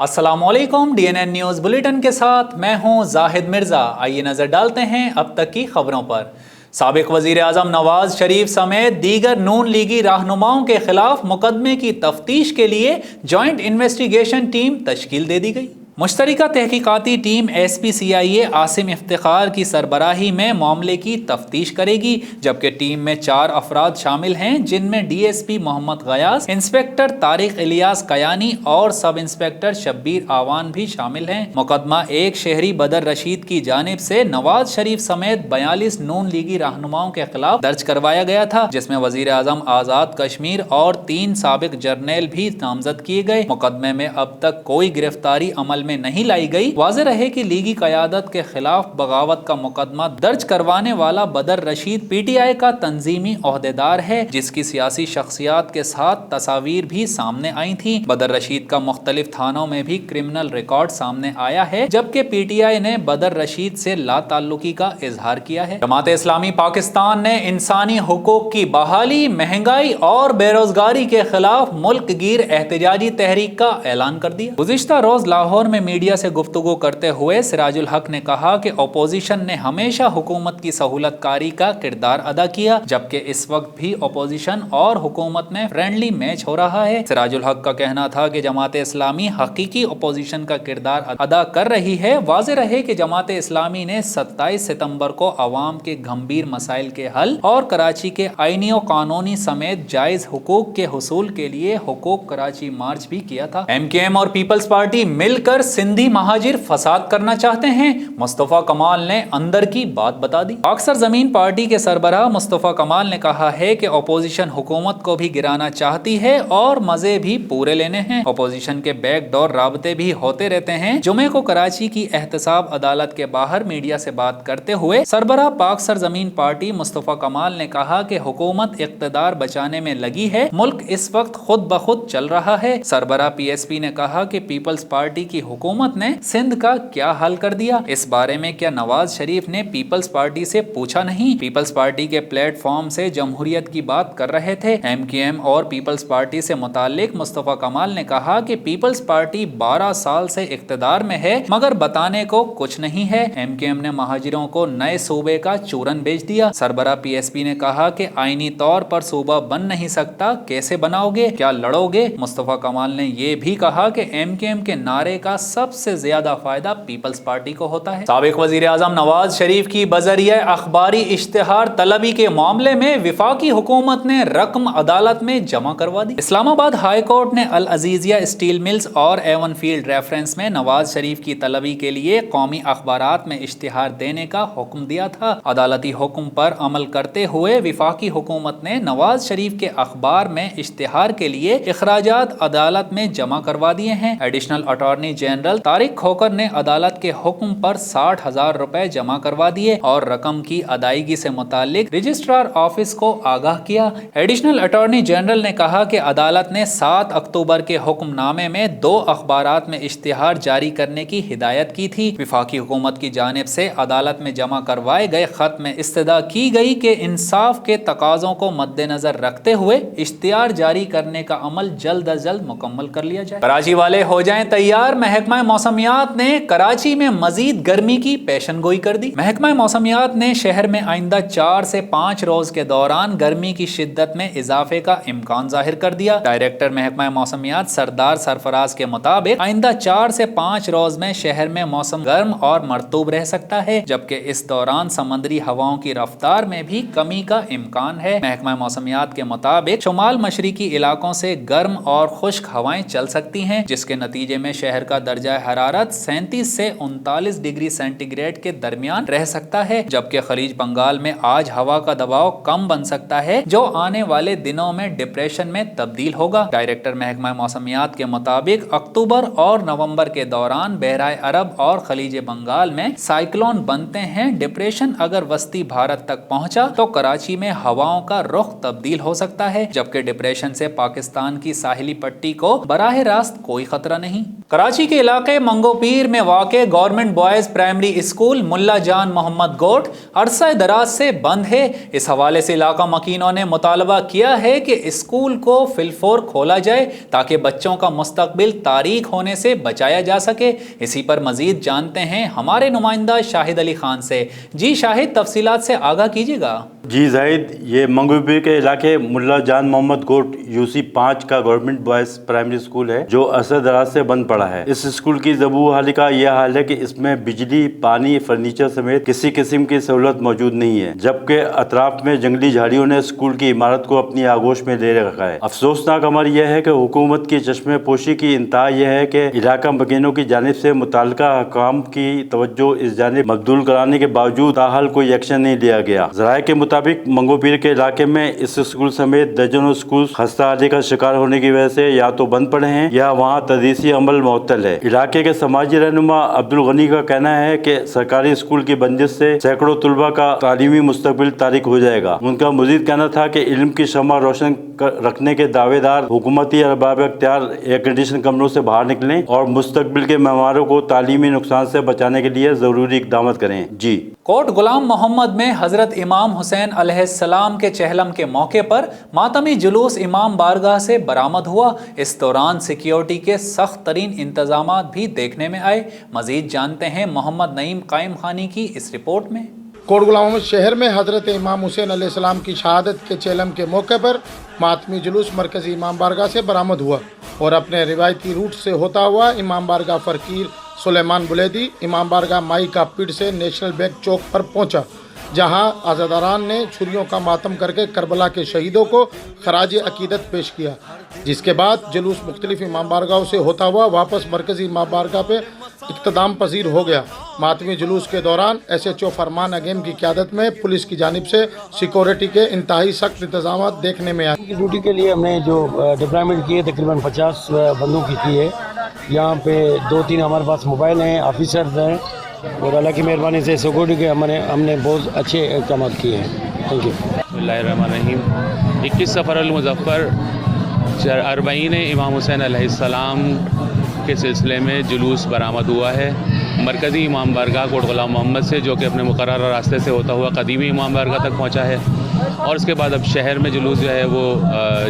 अस्सलाम वालेकुम। DNN news bulletin के साथ मैं हूं जाहिद मिर्ज़ा। आइए नज़र डालते हैं अब तक की खबरों पर। साबिक वज़ीर आज़म नवाज शरीफ समेत दीगर नून लीगी रहनुमाओं के खिलाफ मुकदमे की तफ्तीश के लिए जॉइंट इन्वेस्टिगेशन टीम तश्कील दे दी गई। मुश्तरका तहकीकाती टीम SPCIA आसिम इफ्तिखार की सरबराही में मामले की तफ्तीश करेगी, जबकि टीम में 4 अफराद शामिल हैं, जिनमें DSP मोहम्मद गयास, इंस्पेक्टर तारिक इलियास कयानी और सब इंस्पेक्टर शब्बीर आवान भी शामिल हैं। मुकदमा एक शहरी बदर रशीद की जानिब से नवाज शरीफ समेत 42 नून लीगी रहनुमाओं के खिलाफ दर्ज करवाया गया था, जिसमें वजीर आजम आजाद कश्मीर और 3 साबिक जर्नैल भी नामजद किए गए। मुकदमे में अब तक कोई गिरफ्तारी अमल में नहीं लाई गई। वाज़ेह रहे कि लीगी क़यादत के खिलाफ बगावत का मुकदमा दर्ज करवाने वाला बदर रशीद PTI का तंजीमी ओहदेदार है, जिसकी सियासी शख्सियात के साथ तस्वीर भी सामने आई थी। बदर रशीद का मुख्तलिफ थानों में भी क्रिमिनल रिकॉर्ड सामने आया है, जबकि PTI ने बदर रशीद से लाताल्लुकी का इजहार किया है। जमात इस्लामी पाकिस्तान ने इंसानी हुकूक की बहाली, महंगाई और बेरोजगारी के खिलाफ मुल्क गिर एहतजाजी तहरीक का ऐलान कर दिया। गुज़िश्ता रोज लाहौर में मीडिया से गुफ्तगू करते हुए सिराजुल हक ने कहा कि अपोजिशन ने हमेशा हुकूमत की सहूलतकारी का किरदार अदा किया, जबकि इस वक्त भी अपोजिशन और हुकूमत में फ्रेंडली मैच हो रहा है। सिराजुल हक का कहना था कि जमात इस्लामी हकीकी अपोजिशन का किरदार अदा कर रही है। वाज़ेह रहे कि जमात इस्लामी ने 27 सितंबर को अवाम के गंभीर मसाइल के हल और कराची के आईनी और कानूनी समेत जायज हुकूक के हुसूल के लिए हुकूक कराची मार्च भी किया था। MKM और पीपल्स पार्टी मिलकर सिंधी महाजिर फसाद करना चाहते हैं, मुस्तफा कमाल ने अंदर की बात बता दी। अक्सर जमीन पार्टी के सरबराह मुस्तफा कमाल ने कहा है कि अपोजिशन हुकूमत को भी गिराना चाहती है और मजे भी पूरे लेने हैं। अपोजिशन के बैकडोर राबते भी होते रहते हैं। जुमे को कराची की एहतसाब अदालत के बाहर मीडिया से बात करते हुए सरबराह पाक सर जमीन पार्टी मुस्तफा कमाल ने कहा कि हुकूमत इक़्तिदार बचाने में लगी है, मुल्क इस वक्त खुद ब खुद चल रहा है। सरबराह PSP ने कहा कि पीपल्स पार्टी की हुकूमत ने सिंध का क्या हाल कर दिया, इस बारे में क्या नवाज शरीफ ने पीपल्स पार्टी से पूछा नहीं? पीपल्स पार्टी के प्लेटफॉर्म से जमहूरियत की बात कर रहे थे। MKM और पीपल्स पार्टी से मुतालिक मुस्तफा कमाल ने कहा कि पीपल्स पार्टी 12 साल से इख्तिदार में है, मगर बताने को कुछ नहीं है। MKM ने महाजिरों को नए सूबे का चूरन बेच दिया। सरबराह PSP ने कहा कि आईनी तौर पर सूबा बन नहीं सकता, कैसे बनाओगे, क्या लड़ोगे? मुस्तफा कमाल ने यह भी कहा कि MKM के नारे का सबसे ज्यादा फायदा पीपल्स पार्टी को होता है। साबिक वजीर आजम नवाज शरीफ की बजरिया अखबारी इश्तिहार तलबी के मामले में विफाकी हुकूमत ने रकम अदालत में जमा करवा दी। इस्लामाबाद हाई कोर्ट ने अल अजीजिया स्टील मिल्स और एवन फील्ड रेफरेंस में नवाज शरीफ की तलबी के लिए कौमी अखबारात में इश्तिहार देने का हुक्म दिया था। अदालती हुक्म पर अमल करते हुए विफाकी हुकूमत ने नवाज शरीफ के अखबार में इश्तिहार के लिए इखराजात अदालत में जमा करवा दिए हैं। एडिशनल अटॉर्नी जनरल तारिक खोकर ने अदालत के हुक्म पर 60,000 रुपए जमा करवा दिए और रकम की अदायगी से मुतालिक रजिस्ट्रार ऑफिस को आगाह किया। एडिशनल अटॉर्नी जनरल ने कहा कि अदालत ने 7 अक्टूबर के हुक्मनामे में 2 अखबारात में इश्तिहार जारी करने की हिदायत की थी। विफाकी हुकूमत की जानिब से अदालत में जमा करवाए गए खत में इस्तदा की गई कि इंसाफ के तकाजों को मद्देनजर रखते हुए इश्तिहार जारी करने का अमल जल्द अज जल्द मुकम्मल कर लिया जाए। कराची वाले हो जाएं तैयार, महकमा मौसमियात ने कराची में मजीद गर्मी की पेशन गोई कर दी। महकमा मौसमियात ने शहर में आइंदा 4 से 5 रोज के दौरान गर्मी की शिद्दत में इजाफे का इम्कान जाहिर कर दिया। डायरेक्टर महकमा मौसमियात सरदार सरफराज के मुताबिक आइंदा 4 से 5 रोज में शहर में मौसम गर्म और मरतूब रह सकता है, जबकि इस दौरान समंदरी हवाओं की रफ्तार में भी कमी का इम्कान है। महकमा मौसमियात के मुताबिक शुमाल मशरिकी इलाकों से गर्म और खुश्क हवाएं चल सकती हैं, जिसके नतीजे में शहर का दर्जा हरारत 37 से 39 डिग्री सेंटीग्रेड के दरमियान रह सकता है, जबकि खलीज बंगाल में आज हवा का दबाव कम बन सकता है, जो आने वाले दिनों में डिप्रेशन में तब्दील होगा। डायरेक्टर महकमा मौसमियात के मुताबिक अक्टूबर और नवंबर के दौरान बहराए अरब और खलीज बंगाल में साइक्लोन बनते हैं। डिप्रेशन अगर वस्ती भारत तक पहुंचा तो कराची में हवाओं का रुख तब्दील हो सकता है, जबकि डिप्रेशन से पाकिस्तान की साहिली पट्टी को बराह रास्त कोई खतरा नहीं। कराची के इलाके मंगोपीर में वाक़े गवर्नमेंट बॉयज़ प्राइमरी स्कूल मुल्ला जान मोहम्मद गोट अरसा दराज से बंद है। इस हवाले से इलाका मकीनों ने मुतालबा किया है कि स्कूल को फिलफोर खोला जाए ताकि बच्चों का मुस्तकबिल तारीक होने से बचाया जा सके। इसी पर मजीद जानते हैं हमारे नुमाइंदा शाहिद अली खान से। जी शाहिद, तफसीलात से आगाह कीजिएगा। जी जाहिद, ये मंगोपीर के इलाके मुल्ला जान मोहम्मद गोट यूसी 5 का गवर्नमेंट बॉयज़ प्राइमरी स्कूल है जो अरसा दराज से बंद पड़ा है। इस स्कूल की ज़बू हाली का यह हाल है कि इसमें बिजली, पानी, फर्नीचर समेत किसी किस्म की सहूलत मौजूद नहीं है, जबकि अतराफ में जंगली झाड़ियों ने स्कूल की इमारत को अपनी आगोश में ले रखा है। अफसोसनाक अमर यह है कि हुकूमत की चश्मे पोशी की इंतहा यह है कि इलाका मकीनों की जानिब से मुतल्लिका हकाम की तवज्जो इस जानिब मबदूल कराने के बावजूद ताहाल कोई एक्शन नहीं लिया गया। ज़राए के मुताबिक मंगोपीर के इलाके में इस स्कूल समेत दर्जनों स्कूल खस्ता हाली का शिकार होने की वजह से या तो बंद पड़े हैं या वहाँ तदरीसी अमल मुअत्तल है। इलाके के समाजी रहनुमा अब्दुल गनी का कहना है कि सरकारी स्कूल की बंदिश से सैकड़ों तुलबा का तालीमी मुस्तकबिल तारीक हो जाएगा। उनका मजीद कहना था कि इल्म की शम्मा रोशन रखने के दावेदार हुकूमती अरबाब अख्तियार एयर कंडीशन कमरों से बाहर निकलें और मुस्तकबिल के मेहमानों को तालीमी नुकसान से बचाने के लिए ज़रूरी इक़दाम करें। जी। कोट गुलाम मोहम्मद में हज़रत इमाम हुसैन अलैहिस्सलाम के चहलम के मौके पर मातमी जुलूस इमाम बारगाह से बरामद हुआ। इस दौरान सिक्योरिटी के सख्त तरीन इंतजामात भी देखने में आए। मजीद जानते हैं मोहम्मद नईम कायम खानी की इस रिपोर्ट में। कोट गुलाम मोहम्मद शहर में हज़रत इमाम हुसैन अलैहिस्सलाम की शहादत के चेलम के मौके पर मातमी जुलूस मरकज़ी इमाम बारगाह से बरामद हुआ और अपने रिवायती रूट से होता हुआ इमाम बारगाह फ़कीर सुलेमान बुलेदी इमाम बारगाह माई का पीड़ से नेशनल बैंक चौक पर पहुंचा, जहां आज़ादारान ने छुरियों का मातम करके करबला के शहीदों को खराज अकीदत पेश किया, जिसके बाद जुलूस मुख्तलिफ इमाम बारगाहों से होता हुआ वापस मरकज़ी इमाम बारगाह पे इख्तिताम पजीर हो गया। मातमी जुलूस के दौरान SHO फरमान अगेम की क़यादत में पुलिस की जानिब से सिक्योरिटी के इंतहाई सख्त इंतजाम देखने में आए। ड्यूटी के लिए हमने जो डिप्लॉयमेंट किए तकरीबन 50 बंदों की है। यहाँ पे 2-3 हमारे पास मोबाइल हैं, ऑफिसर हैं और अल्लाह की मेहरबानी से सिक्योरिटी के हमने बहुत अच्छे इक़दाम किए हैं। Thank you. बिस्मिल्लाहिर्रहमानिर्रहीम। 21 सफ़र अल-मुज़फ़्फ़र 40 इमाम हुसैन अलैहिस्सलाम के सिलसिले में जुलूस बरामद हुआ है मरकज़ी इमाम बारगाह कोट गुलाम मोहम्मद से, जो कि अपने मुकर्रर रास्ते से होता हुआ कदीमी इमाम बारगाह तक पहुँचा है और उसके बाद अब शहर में जुलूस जो है वो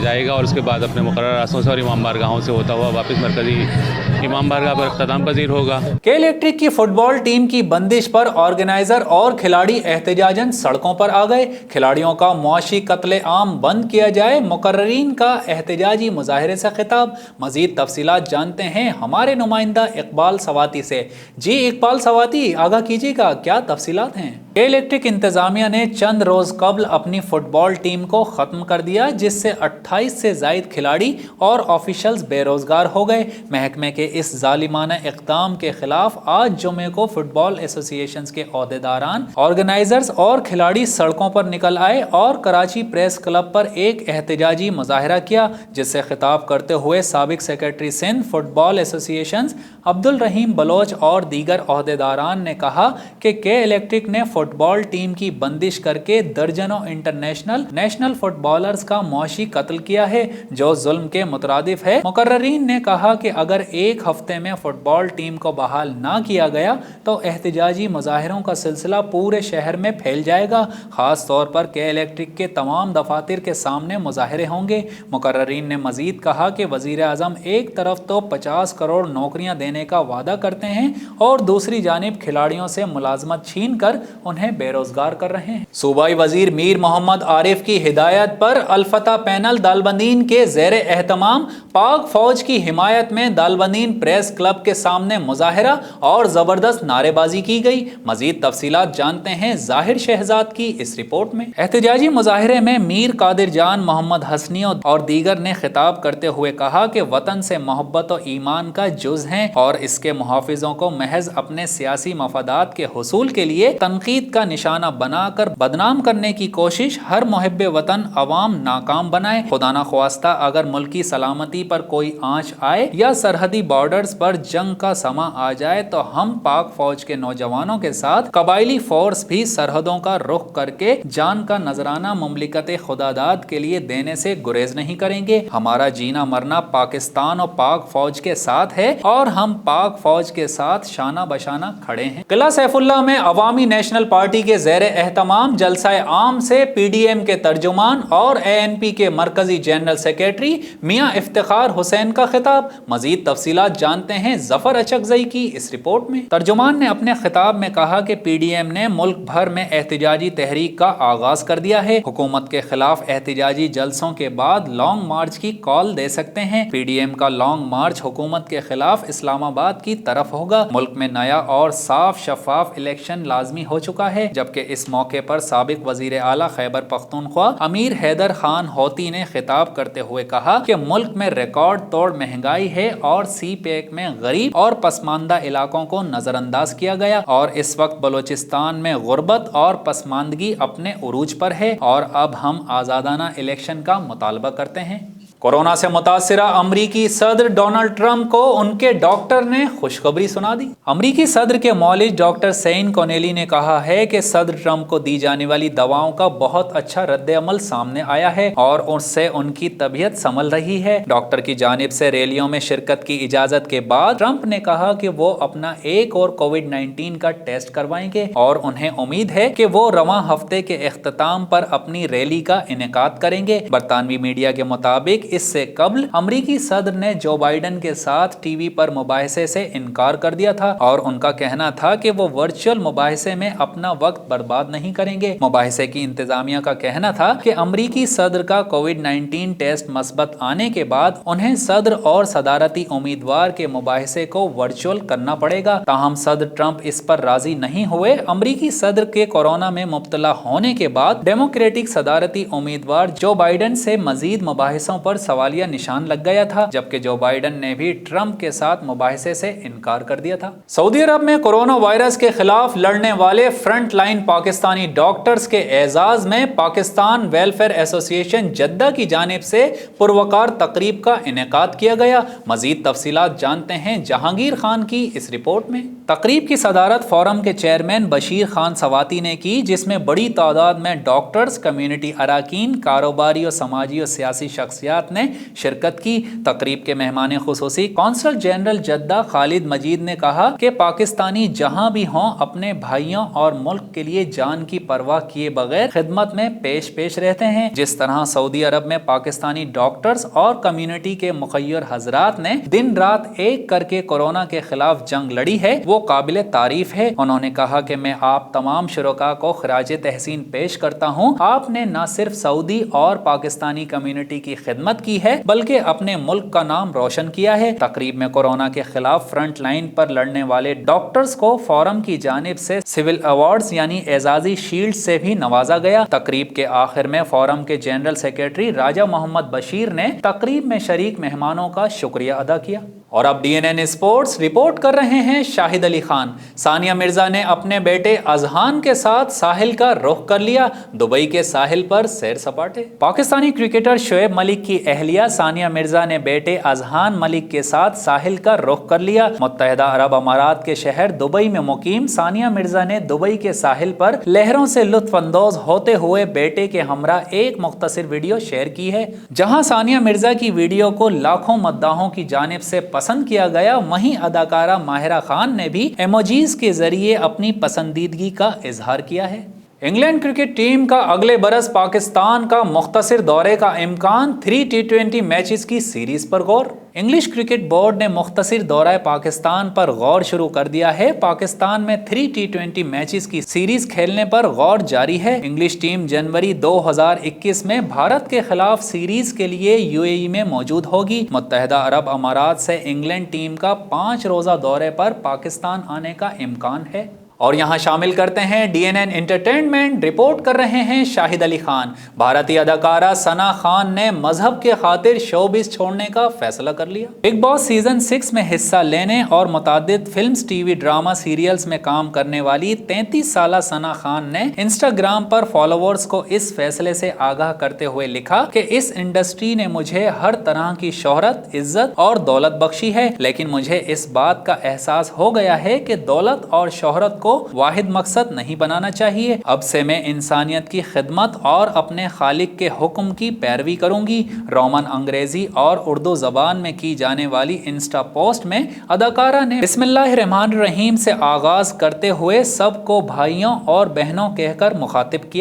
जाएगा और उसके बाद अपने मुकर्रर रास्तों से और इमाम बारगाहों से होता हुआ वापस मरकज़ी इमाम बारगाह पर इख्तिताम पजीर होगा। के इलेक्ट्रिक की फुटबॉल टीम की बंदिश पर ऑर्गेनाइजर और खिलाड़ी एहतजाजन सड़कों पर आ गए। खिलाड़ियों का मुआशी कत्ले आम बंद किया जाए, मुकर्ररीन का एहतजाजी मुजाहरे से खिताब। मजीद तफसीलात जानते हैं हमारे नुमाइंदा इकबाल सवाती से। जी इकबाल सवाती, आगाह कीजिएगा, क्या तफसीलात हैं? के इलेक्ट्रिक इंतजामिया ने चंद रोज कबल अपनी फुटबॉल टीम को खत्म कर दिया, जिससे 28 से जायद खिलाड़ी और ऑफिशियल्स बेरोजगार हो गए। महकमे के इस जालिमाना इक़दाम के खिलाफ आज जुमे को फुटबॉल एसोसिएशन के ओहदेदारान, ऑर्गेनाइजर्स और खिलाड़ी सड़कों पर निकल आए और कराची प्रेस क्लब पर एक एहतजाजी मुजाहरा किया, जिससे खिताब करते हुए साबिक secretary Sindh football association Abdul Rahim Baloch और दीगर ओहदेदारान ने कहा कि के इलेक्ट्रिक ने फुटबॉल टीम की बंदिश करके दर्जनों इंटरनेशनल नेशनल फुटबॉलर्स का मौशी कत्ल किया है, जो जुल्म के मुतरादिफ है। मुकर्ररीन ने कहा कि अगर एक हफ्ते में फुटबॉल टीम को बहाल ना किया गया तो एहतजाजी मुजाहिरों का सिलसिला पूरे शहर में फैल जाएगा। खास तौर पर के इलेक्ट्रिक के तमाम दफातर के सामने मुजाहरे होंगे। मुकर्ररीन ने मजीद कहा कि वजीर आजम एक तरफ तो 50 करोड़ नौकरियां देने का वादा करते हैं और दूसरी जानिब खिलाड़ियों से मुलाजमत छीन कर उन्हें बेरोजगार कर रहे हैं। सूबाई वजीर मीर मोहम्मद आरिफ की हिदायत पर अल-फतह पैनल दालबंदीन के ज़ेरे एहतमाम पाक फौज की हिमायत में दालबंदीन प्रेस क्लब के सामने मुजाहिरा और जबरदस्त नारेबाजी की गई। मजीद तफसीलात जानते हैं जाहिर शहजाद की इस रिपोर्ट में। एहतजाजी मुजाहिरे में मीर कादिर जान, मोहम्मद हसनी और दीगर ने खिताब करते हुए कहा कि वतन से मोहब्बत और ईमान का जुज हैं और इसके मुहाफिजों को महज अपने सियासी मफादात के हुसूल के लिए तनकीद का निशाना बनाकर बदनाम करने की कोशिश हर मुहिब्बे वतन अवाम नाकाम बनाए। खुदा ना ख्वास्ता अगर मुल्की सलामती पर कोई आंच आए या सरहदी बॉर्डर्स पर जंग का समा आ जाए तो हम पाक फौज के नौजवानों के साथ कबायली फोर्स भी सरहदों का रुख करके जान का नजराना मुमलिकत खुदादाद के लिए देने से गुरेज नहीं करेंगे। हमारा जीना मरना पाकिस्तान और पाक फौज के साथ है और हम पाक फौज के साथ शाना बशाना खड़े हैं। किला सैफुल्लाह में अवामी नेशनल पार्टी के ज़ेर एहतमाम जलसाए आम से PDM के तर्जुमान और ANP के मरकजी जनरल सेक्रेटरी मियां इफ्तिखार हुसैन का खिताब। मजीद तफसीलात जानते हैं जफर अचकजई की इस रिपोर्ट में। तर्जुमान ने अपने खिताब में कहा कि PDM ने मुल्क भर में एहतिजाजी तहरीक का आगाज कर दिया है। हुकूमत के खिलाफ एहतिजाजी जलसों के बाद लॉन्ग मार्च की कॉल दे सकते हैं। PDM का लॉन्ग मार्च हुकूमत के खिलाफ इस्लामाबाद की तरफ होगा। मुल्क में नया और साफ शफाफ इलेक्शन लाजमी हो चुका है, जबकि इस मौके पर साबिक वजीर आला खैबर पख्तूनख्वा अमीर हैदर खान होती ने खिताब करते हुए कहा कि मुल्क में रिकॉर्ड तोड़ महंगाई है और CPEC में गरीब और पसमानदा इलाकों को नजरअंदाज किया गया और इस वक्त बलोचिस्तान में गुर्बत और पसमानदगी अपने उरूज पर है और अब हम आज़ादाना इलेक्शन का मुतालबा करते हैं। कोरोना से मुतासिरा अमरीकी सदर डोनाल्ड ट्रंप को उनके डॉक्टर ने खुशखबरी सुना दी। अमरीकी सदर के मौलिज डॉक्टर सैन कोनेली ने कहा है कि सदर ट्रंप को दी जाने वाली दवाओं का बहुत अच्छा रद्द-ए-अमल सामने आया है और उससे उनकी तबीयत संभल रही है। डॉक्टर की जानिब से रैलियों में शिरकत की इजाजत के बाद ट्रंप ने कहा कि वो अपना एक और कोविड-19 का टेस्ट करवाएंगे और उन्हें उम्मीद है कि वो रवां हफ्ते के इख्तिताम पर अपनी रैली का इनेकाद करेंगे। बरतानवी मीडिया के मुताबिक इससे कबल अमरीकी सदर ने जो बाइडन के साथ टीवी पर मुबाहिसे से इनकार कर दिया था और उनका कहना था कि वो वर्चुअल मुबाहिसे में अपना वक्त बर्बाद नहीं करेंगे। मुबाहिसे की इंतजामिया का कहना था कि अमरीकी सदर का कोविड-19 टेस्ट मस्बत आने के बाद उन्हें सदर और सदारती उम्मीदवार के मुबाहिसे को वर्चुअल करना पड़ेगा। ताहम सदर ट्रंप इस पर राजी नहीं हुए। अमरीकी सदर के कोरोना में मुब्तला होने के बाद डेमोक्रेटिक सदारती उम्मीदवार जो बाइडन से मजीद मुबाहिसों पर सवालिया निशान लग गया था, जबकि जो बाइडन ने भी ट्रंप के साथ मुबाहिसे से इनकार कर दिया था। सऊदी अरब में कोरोना वायरस के खिलाफ लड़ने वाले फ्रंट लाइन पाकिस्तानी डॉक्टर्स के एजाज में पाकिस्तान वेलफेयर एसोसिएशन जद्दा की जानिब से पुरवकार तकरीब का इनेकाद किया गया। मजीद तफसीलात जानते हैं जहांगीर खान की इस रिपोर्ट में। तकरीब की सदारत फोरम के चेयरमैन बशीर खान सवाती ने की, जिसमें बड़ी तादाद में डॉक्टर्स, कम्युनिटी अराकीन, कारोबारी और समाजी और सियासी शख्सियात ने शिरकत की। तकरीब के मेहमान खुसूसी कौंसल जनरल जद्दा खालिद मजीद ने कहा कि पाकिस्तानी जहां भी हों अपने भाइयों और मुल्क के लिए जान की परवाह किए बगैर खिदमत में पेश रहते हैं। जिस तरह सऊदी अरब में पाकिस्तानी डॉक्टर्स और कम्युनिटी के मुखय्यर हजरात ने दिन रात एक करके कोरोना के खिलाफ जंग लड़ी है, वो काबिल तारीफ है। उन्होंने कहा कि मैं आप तमाम शुरका को खराज तहसीन पेश करता हूँ। आपने न सिर्फ सऊदी और पाकिस्तानी कम्युनिटी की खिदमत की है बल्कि अपने मुल्क का नाम रोशन किया है। तकरीब में कोरोना के खिलाफ फ्रंट लाइन पर लड़ने वाले डॉक्टर्स को फोरम की जानिब से सिविल अवार्ड्स यानी एजाजी शील्ड से भी नवाजा गया। तकरीब के आखिर में फोरम के जनरल सेक्रेटरी राजा मोहम्मद बशीर ने तकरीब में शरीक मेहमानों का शुक्रिया अदा किया। और अब DNN स्पोर्ट्स रिपोर्ट कर रहे हैं शाहिद अली खान। सानिया मिर्जा ने अपने बेटे अजहान के साथ साहिल का रुख कर लिया। दुबई के साहिल पर सैर सपाटे। पाकिस्तानी क्रिकेटर शोएब मलिक की अहलिया सानिया मिर्जा ने बेटे अजहान मलिक के साथ साहिल का रुख कर लिया। मुत्तहिदा अरब अमारात के शहर दुबई में मुकीम सानिया मिर्जा ने दुबई के साहिल पर लहरों से लुत्फ अंदोज होते हुए बेटे के हमरा एक मुख्तसर वीडियो शेयर की है। जहां सानिया मिर्जा की वीडियो को लाखों मद्दाहों की जानिब से पसंद किया गया, वहीं अदाकारा माहिरा खान ने भी इमोजीज के जरिए अपनी पसंदीदगी का इजहार किया है। इंग्लैंड क्रिकेट टीम का अगले बरस पाकिस्तान का मुख्तसर दौरे का इम्कान, 3 T20 मैचेस की सीरीज पर गौर। इंग्लिश क्रिकेट बोर्ड ने मुख्तसर दौरा पाकिस्तान पर गौर शुरू कर दिया है। पाकिस्तान में 3 T20 मैचेस की सीरीज खेलने पर गौर जारी है। इंग्लिश टीम जनवरी 2021 में भारत के खिलाफ सीरीज के लिए UAE में मौजूद होगी। मुत्तहिदा अरब अमारात से इंग्लैंड टीम का 5 रोजा दौरे पर पाकिस्तान आने का इम्कान है। اور یہاں شامل کرتے ہیں DNN انٹرٹینمنٹ رپورٹ کر رہے ہیں شاہد علی خان۔ بھارتی اداکارہ ثنا خان نے مذہب کے خاطر شوبز چھوڑنے کا فیصلہ کر لیا۔ بگ باس سیزن 6 میں حصہ لینے اور متعدد films, T V drama serials میں کام کرنے والی 33 سالہ ثنا خان نے انسٹاگرام پر فالوورز کو اس فیصلے سے آگاہ کرتے ہوئے لکھا کہ اس انڈسٹری نے مجھے ہر طرح کی شہرت، عزت اور دولت بخشی ہے، لیکن مجھے اس بات کا احساس ہو گیا ہے کہ دولت اور شہرت کو واحد مقصد نہیں بنانا چاہیے۔ اب سے میں انسانیت کی خدمت اور اپنے خالق کے حکم کی پیروی کروں گی۔ رومن، انگریزی اور اردو زبان میں کی جانے والی انسٹا پوسٹ میں اداکارہ نے بسم اللہ الرحمن الرحیم سے آغاز کرتے ہوئے سب کو بھائیوں اور بہنوں کہہ کر مخاطب کیا۔